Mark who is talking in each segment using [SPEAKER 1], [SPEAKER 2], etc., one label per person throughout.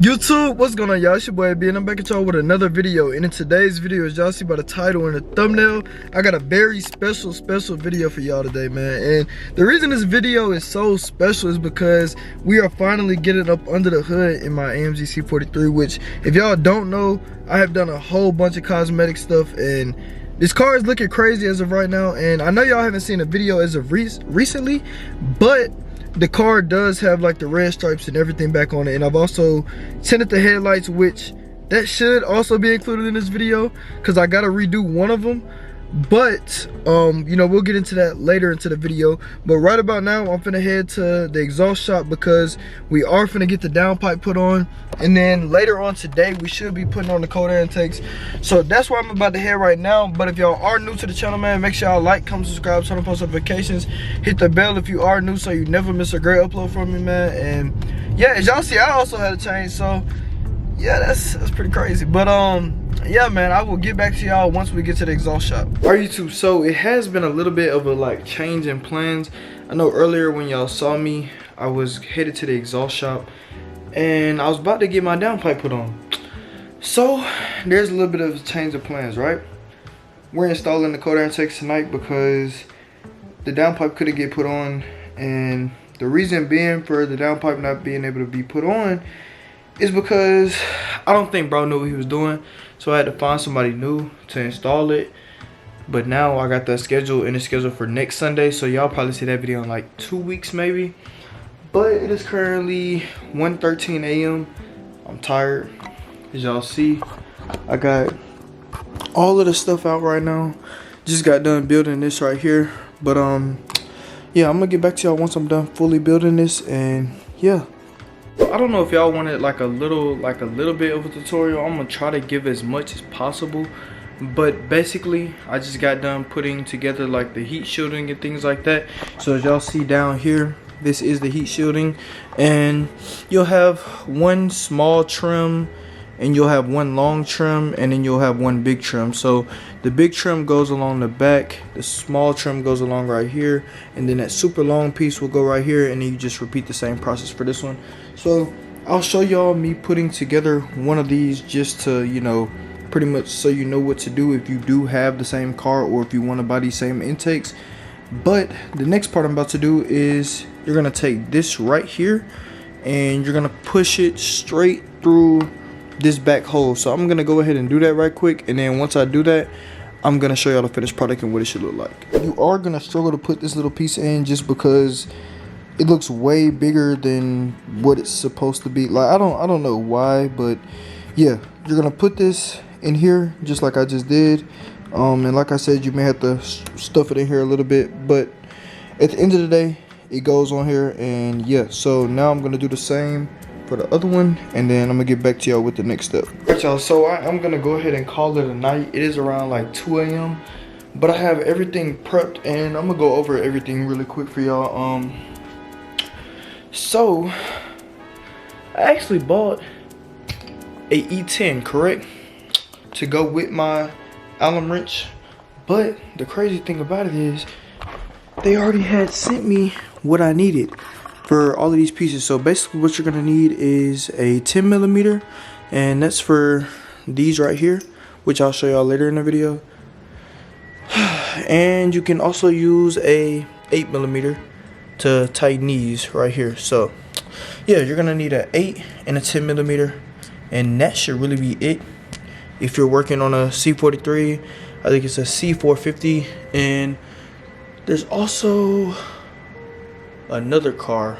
[SPEAKER 1] YouTube, what's going on, y'all? It's your boy B, and I'm back at y'all with another video. And in today's video, as y'all see by the title and the thumbnail, I got a very special video for y'all today, man. And the reason this video is so special is because we are finally getting up under the hood in my AMG c43, which, if y'all don't know, I have done a whole bunch of cosmetic stuff, and this car is looking crazy as of right now. And I know y'all haven't seen a video as of recently, but the car does have like the red stripes and everything back on it, and I've also tinted the headlights, which that should also be included in this video because I gotta redo one of them. But you know, we'll get into that later into the video. But right about now, I'm finna head to the exhaust shop because we are finna get the downpipe put on, and then later on today we should be putting on the cold air intakes. So that's where I'm about to head right now. But if y'all are new to the channel, man, make sure y'all like, comment, subscribe, turn on post notifications, hit the bell if you are new so you never miss a great upload from me, man. And yeah, as y'all see, I also had a change, so yeah, that's pretty crazy. But yeah, man, I will get back to y'all once we get to the exhaust shop. Alright, YouTube, so it has been a little bit of a like change in plans. I know earlier when y'all saw me, I was headed to the exhaust shop and I was about to get my downpipe put on. So there's a little bit of a change of plans, right? We're installing the cold air intakes tonight because the downpipe couldn't get put on, and the reason being for the downpipe not being able to be put on is because I don't think bro knew what he was doing, so I had to find somebody new to install it. But now I got that scheduled, and it's scheduled for next Sunday, so y'all probably see that video in like 2 weeks maybe. But it is currently 1:13 a.m. I'm tired. As y'all see, I got all of the stuff out right now. Just got done building this right here. But yeah, I'm gonna get back to y'all once I'm done fully building this. And yeah, I don't know if y'all wanted like a little bit of a tutorial. I'm gonna try to give as much as possible, but basically I just got done putting together like the heat shielding and things like that. So as y'all see down here, this is the heat shielding, and you'll have one small trim and you'll have one long trim, and then you'll have one big trim. So the big trim goes along the back, the small trim goes along right here, and then that super long piece will go right here, and then you just repeat the same process for this one. So I'll show y'all me putting together one of these just to, you know, pretty much so you know what to do if you do have the same car or if you want to buy these same intakes. But the next part I'm about to do is you're gonna take this right here and you're gonna push it straight through this back hole. So I'm gonna go ahead and do that right quick, and then once I do that, I'm gonna show y'all the finished product and what it should look like. You are gonna struggle to put this little piece in just because it looks way bigger than what it's supposed to be. Like I don't know why, but yeah, you're gonna put this in here just like I just did. And like I said, you may have to stuff it in here a little bit, but at the end of the day, it goes on here. And yeah, so now I'm gonna do the same for the other one, and then I'm gonna get back to y'all with the next step. Alright, y'all, so I'm gonna go ahead and call it a night. It is around like 2 a.m. but I have everything prepped, and I'm gonna go over everything really quick for y'all. So I actually bought a E10, correct, to go with my Allen wrench. But the crazy thing about it is they already had sent me what I needed for all of these pieces. So basically what you're gonna need is a 10mm, and that's for these right here, which I'll show y'all later in the video. And you can also use a 8mm to tighten these right here. So yeah, you're gonna need an 8 and a 10mm, and that should really be it. If you're working on a C43, I think it's a C450, and there's also another car,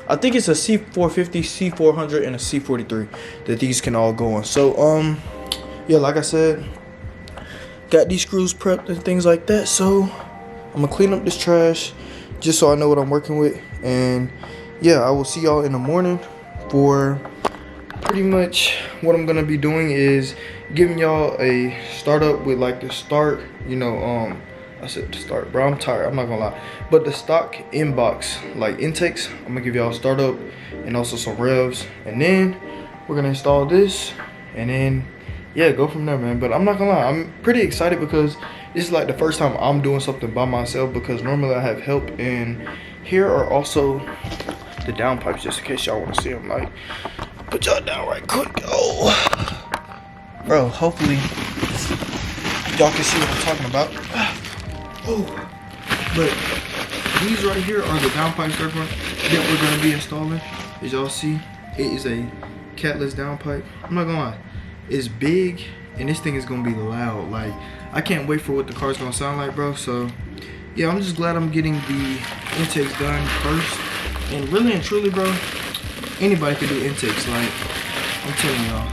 [SPEAKER 1] I think it's a C450, C400, and a C43 that these can all go on. So yeah, like I said, got these screws prepped and things like that. So I'm gonna clean up this trash just so I know what I'm working with. And yeah, I will see y'all in the morning for pretty much what I'm gonna be doing is giving y'all a startup with like the start, you know, I said to start, bro, I'm tired, I'm not gonna lie. But the stock inbox, like intakes, I'm gonna give y'all a startup and also some revs. And then we're gonna install this, and then yeah, go from there, man. But I'm not gonna lie, I'm pretty excited because this is like the first time I'm doing something by myself, because normally I have help. And here are also the downpipes, just in case y'all wanna see them. Like, put y'all down right quick. Oh, bro, hopefully y'all can see what I'm talking about. Oh, but these right here are the downpipe circle that we're gonna be installing. As y'all see, it is a catless downpipe. I'm not gonna lie, it's big and this thing is gonna be loud. Like, I can't wait for what the car's gonna sound like, bro. So yeah, I'm just glad I'm getting the intakes done first. And really and truly, bro, anybody can do intakes. Like, I'm telling y'all,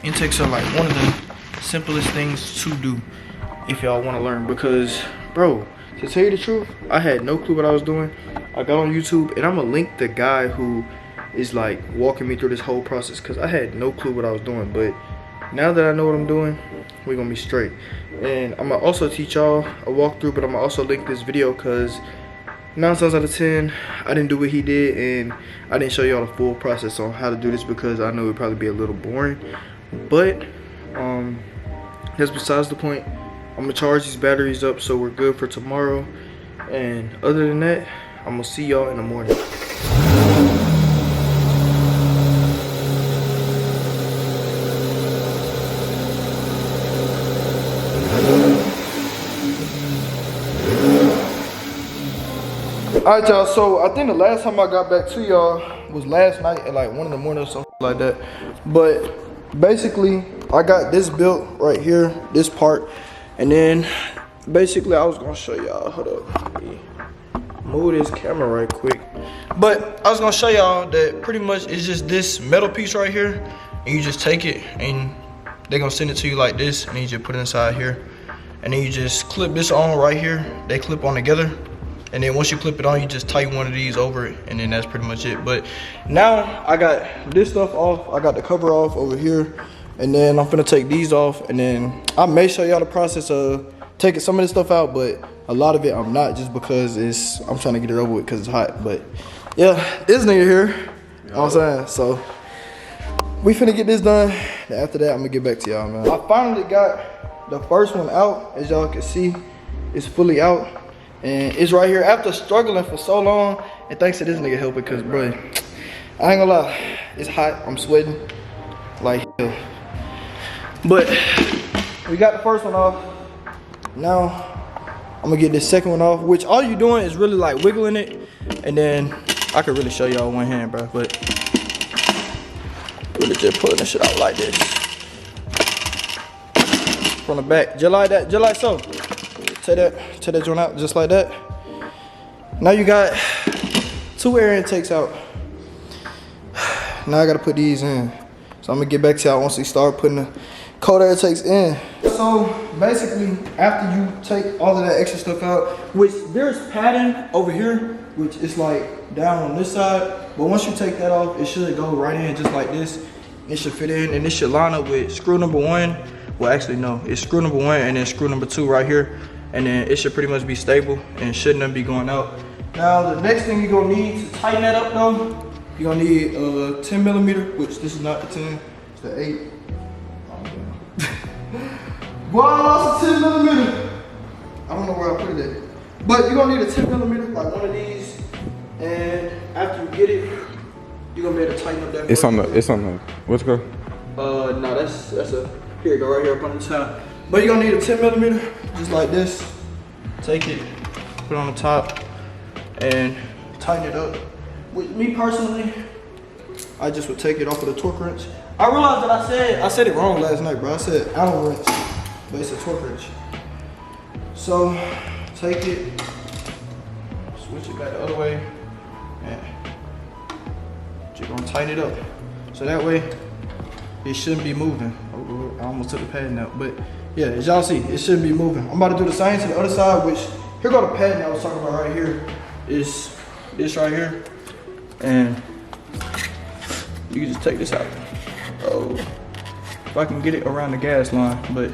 [SPEAKER 1] intakes are like one of the simplest things to do if y'all want to learn. Because, bro, to tell you the truth, I had no clue what I was doing. I got on YouTube, and I'm gonna link the guy who is like walking me through this whole process, because I had no clue what I was doing. But now that I know what I'm doing, we're gonna be straight. And I'm gonna also teach y'all a walkthrough, but I'm gonna also link this video, because 9 times out of 10, I didn't do what he did, and I didn't show y'all the full process on how to do this, because I know it'd probably be a little boring. But that's besides the point. I'm gonna charge these batteries up so we're good for tomorrow. And other than that, I'm gonna see y'all in the morning. Alright, y'all, so I think the last time I got back to y'all was last night at like 1 in the morning or something like that. But basically, I got this built right here, this part. And then basically I was gonna show y'all, hold up, let me move this camera right quick. But I was gonna show y'all that pretty much it's just this metal piece right here, and you just take it and they're gonna send it to you like this, and then you just put it inside here. And then you just clip this on right here, they clip on together. And then once you clip it on, you just tighten one of these over it, and then that's pretty much it. But now I got this stuff off, I got the cover off over here. And then I'm finna take these off, and then I may show y'all the process of taking some of this stuff out, but a lot of it I'm not, just because I'm trying to get it over with because it's hot. But yeah, this nigga here, you know what I'm saying? So we finna get this done, and after that I'm gonna get back to y'all, man. I finally got the first one out. As y'all can see, it's fully out, and it's right here after struggling for so long, and thanks to this nigga helping, because bro, I ain't gonna lie, it's hot, I'm sweating like hell. But we got the first one off. Now I'm gonna get this second one off, which all you doing is really like wiggling it, and then I could really show y'all one hand, bro, but really just pulling this shit out like this from the back, just like that, just like so. Take that joint out just like that. Now you got 2 air intakes out. Now I gotta put these in. So I'm gonna get back to y'all once we start putting the cold air intakes in. So basically, after you take all of that extra stuff out, which there's padding over here, which is like down on this side, but once you take that off, it should go right in just like this. It should fit in, and this should line up with screw number 1. Well, actually no, it's screw number 1 and then screw number 2 right here, and then it should pretty much be stable and shouldn't be going out. Now the next thing you're gonna need to tighten that up though, you're gonna need a 10 millimeter, which this is not the 10, it's the 8. Boy, I lost a 10 millimeter. I don't know where I put it at. But you're gonna need a 10 millimeter, like one of these. And after you get it, you're gonna be able to tighten up that.
[SPEAKER 2] It's on the, what's it called?
[SPEAKER 1] No, that's a, here you go, right here up on the top. But you're gonna need a 10 millimeter, just like this. Take it, put it on the top, and tighten it up. With me personally, I just would take it off with a torque wrench. I realized that I said it wrong last night, bro. I said Allen wrench, but it's a torque wrench. So take it, switch it back the other way, and you're gonna tighten it up. So that way, it shouldn't be moving. Oh, I almost took the padding out, but yeah, as y'all see, it shouldn't be moving. I'm about to do the same to the other side, which, here go the padding I was talking about right here, is this right here. And you can just take this out. Oh, if I can get it around the gas line, but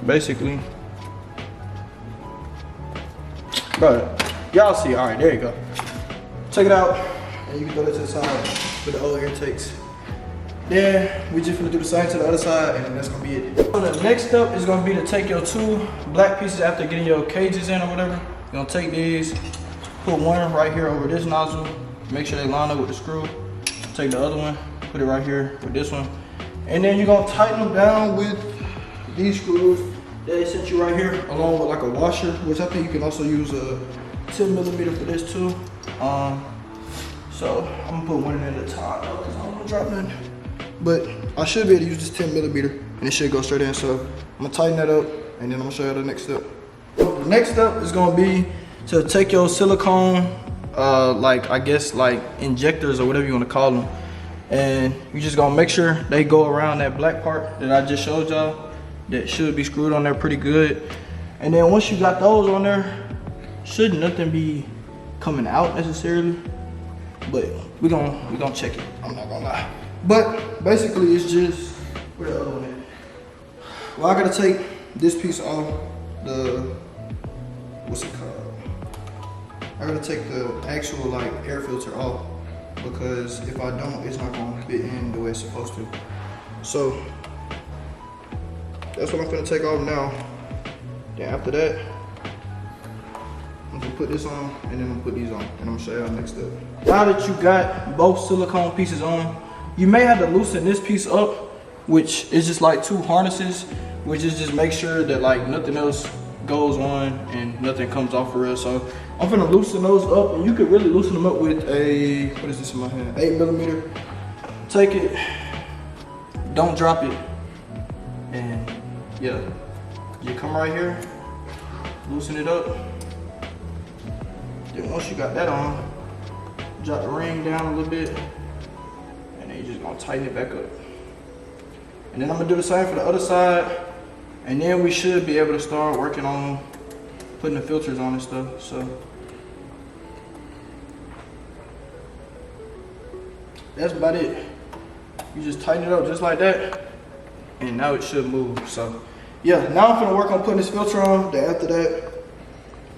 [SPEAKER 1] basically, bro, y'all see, all right, there you go. Take it out, and you can throw it to the side with the old air intakes. Then we just gonna do the same to the other side, and that's gonna be it. So the next step is gonna be to take your 2 black pieces after getting your cages in or whatever. You're gonna take these, put one right here over this nozzle, make sure they line up with the screw. Take the other one, put it right here with this one. And then you're gonna tighten them down with these screws that they sent you right here, along with like a washer, which I think you can also use a 10mm for this too. So I'm gonna put one in at a time because I don't wanna drop nothing. But I should be able to use this 10mm and it should go straight in. So I'm gonna tighten that up and then I'm gonna show you the next step. The next step is gonna be to take your silicone, like I guess like injectors or whatever you wanna call them. And you just gonna make sure they go around that black part that I just showed y'all. That should be screwed on there pretty good. And then once you got those on there, should nothing be coming out necessarily. But we gonna check it, I'm not gonna lie. But basically it's just, where the other one at? Well, I gotta take this piece off the, what's it called? I gotta take the actual like air filter off because if I don't, it's not gonna fit in the way it's supposed to. So that's what I'm gonna take off now. Then after that, I'm gonna put this on and then I'm gonna put these on and I'm gonna show y'all next step. Now that you got both silicone pieces on, you may have to loosen this piece up, which is just like 2 harnesses, which is just make sure that like nothing else goes on and nothing comes off for real. So I'm gonna loosen those up, and you can really loosen them up with a, what is this in my hand? 8mm. Take it, don't drop it, and yeah, you come right here, loosen it up. Then once you got that on, drop the ring down a little bit, and then you're just gonna tighten it back up. And then I'm gonna do the same for the other side, and then we should be able to start working on putting the filters on and stuff. So that's about it. You just tighten it up just like that, and now it should move. So yeah, now I'm gonna work on putting this filter on. Then after that,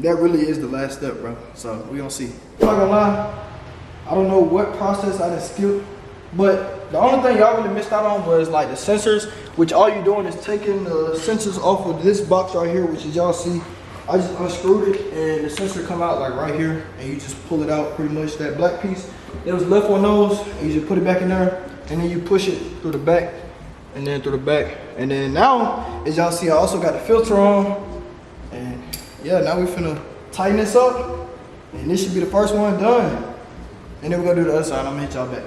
[SPEAKER 1] that really is the last step, bro. So we gonna see. I'm not gonna lie, I don't know what process I done skipped, but the only thing y'all really missed out on was like the sensors, which all you're doing is taking the sensors off of this box right here, which is y'all see, I just unscrewed it and the sensor come out like right here, and you just pull it out pretty much. That black piece that was left on those, and you just put it back in there, and then you push it through the back, and then through the back. And then now, as y'all see, I also got the filter on, and yeah, now we finna tighten this up, and this should be the first one done. And then we're gonna do the other side. I'm gonna hit y'all back.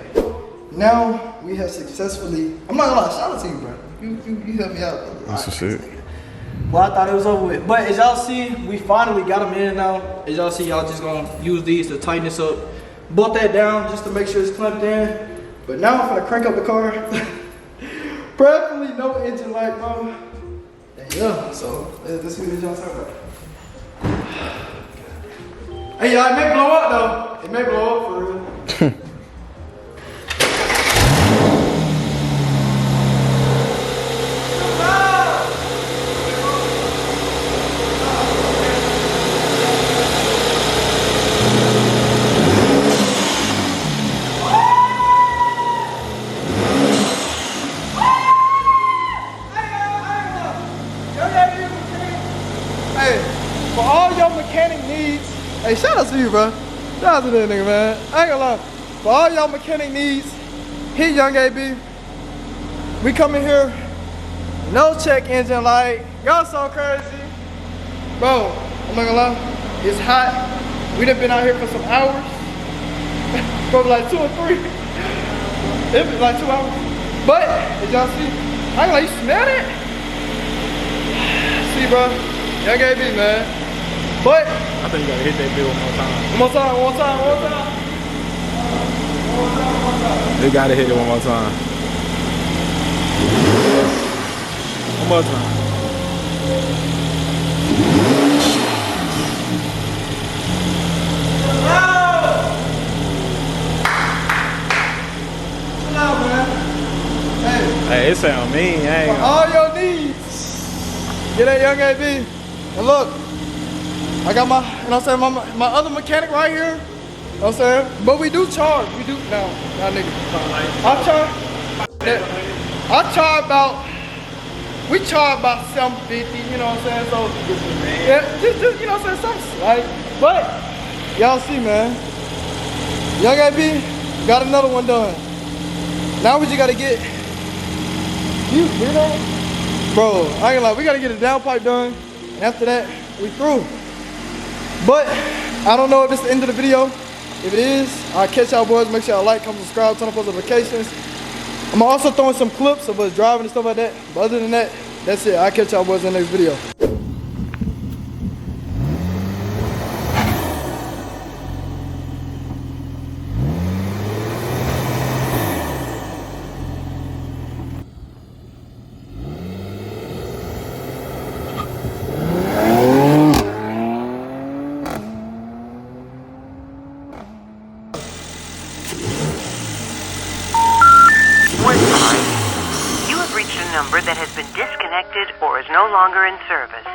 [SPEAKER 1] Now we have successfully, I'm not gonna lie, shout out to you, bro. You helped me out.
[SPEAKER 2] That's what's it.
[SPEAKER 1] Well, I thought it was over with. But as y'all see, we finally got them in now. As y'all see, y'all just gonna use these to tighten this up. Bolt that down just to make sure it's clamped in. But now I'm gonna crank up the car. Preferably no engine light, bro. And yeah, so let's see what y'all talking about. Hey, y'all, it may blow up though. It may blow up for real. For all your mechanic needs, hey, shout out to you, bro. Shout out to that nigga, man. I ain't gonna lie. For all y'all mechanic needs, hit Young AB. We come in here, no check engine light. Y'all so crazy. Bro, I'm not gonna lie, it's hot. We done been out here for some hours. Probably like 2 or 3. It was like 2 hours. But, as y'all see, I ain't gonna lie, you smell it? See, bro, Young AB, man. But
[SPEAKER 3] I think you gotta hit that bill one more time.
[SPEAKER 1] One more time, one more time, one more time.
[SPEAKER 3] You gotta hit it one more time. One more time.
[SPEAKER 1] Chill out, man.
[SPEAKER 3] Hey, it sound mean. I ain't
[SPEAKER 1] For
[SPEAKER 3] gonna...
[SPEAKER 1] all your needs, get that Young AB. And look, I got my, you know what I'm saying, my other mechanic right here. You know what I'm saying? But we do charge. We do, now nigga. I charge about, we charge about $750, you know what I'm saying? So, yeah, just you know what I'm saying, something like, but, y'all see, man. Young AB, got another one done. Now we just gotta get, you hear that? Bro, I ain't gonna lie, we gotta get a downpipe done. And after that, we through. But I don't know if it's the end of the video. If it is, I'll catch y'all boys. Make sure y'all like, comment, subscribe, turn on post notifications. I'm also throwing some clips of us driving and stuff like that. But other than that, that's it. I'll catch y'all boys in the next video.
[SPEAKER 4] You have reached a number that has been disconnected or is no longer in service.